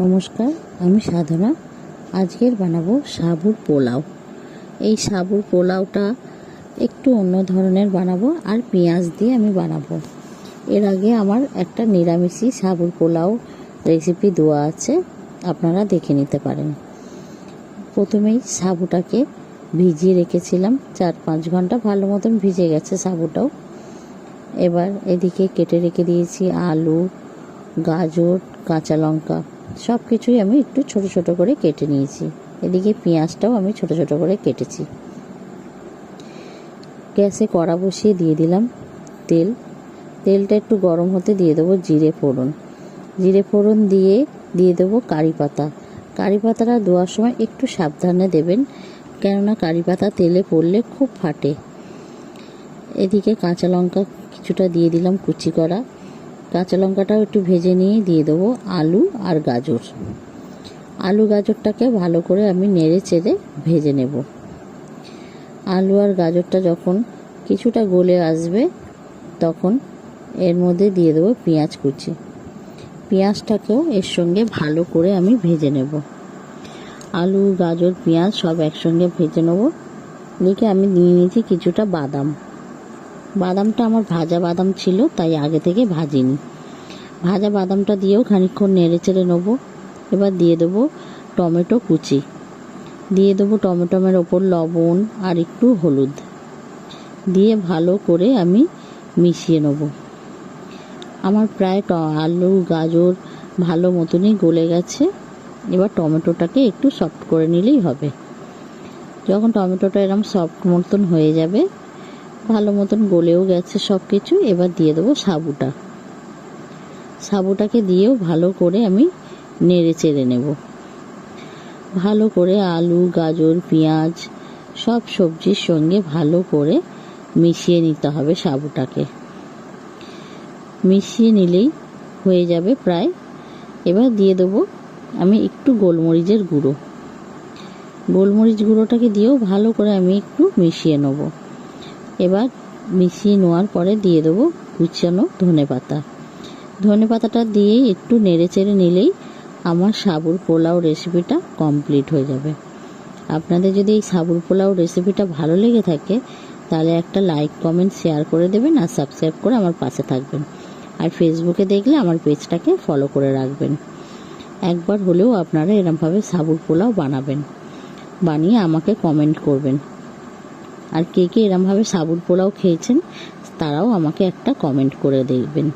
নমস্কার, আমি সাধনা। আজকের বানাবো সাবুর পোলাও। এই সাবুর পোলাওটা একটু অন্য ধরনের বানাবো, আর পেঁয়াজ দিয়ে আমি বানাবো। এর আগে আমার একটা নিরামিষি সাবুর পোলাও রেসিপি দেওয়া আছে, আপনারা দেখে নিতে পারেন। প্রথমেই সাবুটাকে ভিজিয়ে রেখেছিলাম 4-5 ঘন্টা, ভালো মতন ভিজে গেছে সাবুটাও। এবার এদিকে কেটে রেখে দিয়েছি আলু, গাজর, কাঁচা লঙ্কা, সব কিছুই আমি একটু ছোট ছোট করে কেটে নিয়েছি। এদিকে পেঁয়াজটাও আমি ছোট ছোট করে কেটেছি। গ্যাসে কড়া বসিয়ে দিয়ে দিলাম তেলটা একটু গরম হতে দিয়ে দেবো জিরে ফোড়ন দিয়ে দেবো কারি পাতাটা দেওয়ার সময় একটু সাবধানে দেবেন, কেননা কারি পাতা তেলে পড়লে খুব ফাটে। এদিকে কাঁচা লঙ্কা কিছুটা দিয়ে দিলাম কুচি করা। কাঁচা লঙ্কাটাও একটু ভেজে নিয়ে দিয়ে দেবো আলু আর গাজর। আলু গাজরটাকে ভালো করে আমি নেড়ে চেড়ে ভেজে নেব। আলু আর গাজরটা যখন কিছুটা গলে আসবে, তখন এর মধ্যে দিয়ে দেবো পেঁয়াজ কুচি। পেঁয়াজটাকেও এর সঙ্গে ভালো করে আমি ভেজে নেব। আলু, গাজর, পেঁয়াজ সব একসঙ্গে ভেজে নেব। এদিকে আমি নিয়ে নিয়েছি কিছুটা বাদামটা আমার ভাজা বাদাম ছিল, তাই আগে থেকে ভাজিনি। ভাজা বাদামটা দিয়েও খানিকক্ষণ নেড়ে চেড়ে নেবো। এবার দিয়ে দেবো টমেটো কুচি, দিয়ে দেবো টমেটোমের ওপর লবণ আর একটু হলুদ দিয়ে ভালো করে আমি মিশিয়ে নেব। আমার প্রায় আলু গাজর ভালো মতনই গলে গেছে। এবার টমেটোটাকে একটু সফট করে নিলেই হবে। যখন টমেটোটা এরকম সফট মতন হয়ে যাবে, ভালো মতন গলেও গেছে সব কিছু, এবার দিয়ে দেবো সাবুটাকে দিয়েও ভালো করে আমি নেড়ে চেড়ে নেব। ভালো করে আলু, গাজর, পেঁয়াজ সব সবজির সঙ্গে ভালো করে মিশিয়ে নিতে হবে সাবুটাকে। মিশিয়ে নিলেই হয়ে যাবে প্রায়। এবার দিয়ে দেবো আমি একটু গোলমরিচ গুঁড়োটাকে দিয়েও ভালো করে আমি একটু মিশিয়ে নেব। এবার মিশিয়ে নেওয়ার পরে দিয়ে দেবো কুচানো ধনে পাতাটা দিয়ে একটু নেড়ে চেড়ে নিলেই আমার সাবুর পোলাও রেসিপিটা কমপ্লিট হয়ে যাবে। আপনাদের যদি এই সাবুর পোলাও রেসিপিটা ভালো লেগে থাকে, তাহলে একটা লাইক, কমেন্ট, শেয়ার করে দেবেন, আর সাবস্ক্রাইব করে আমার পাশে থাকবেন। আর ফেসবুকে দেখলে আমার পেজটাকে ফলো করে রাখবেন। একবার হলেও আপনারা এরমভাবে সাবুর পোলাও বানিয়ে আমাকে কমেন্ট করবেন। আর কে কে এরমভাবে সাবুর পোলাও খেয়েছেন, তারাও আমাকে একটা কমেন্ট করে দেখবেন।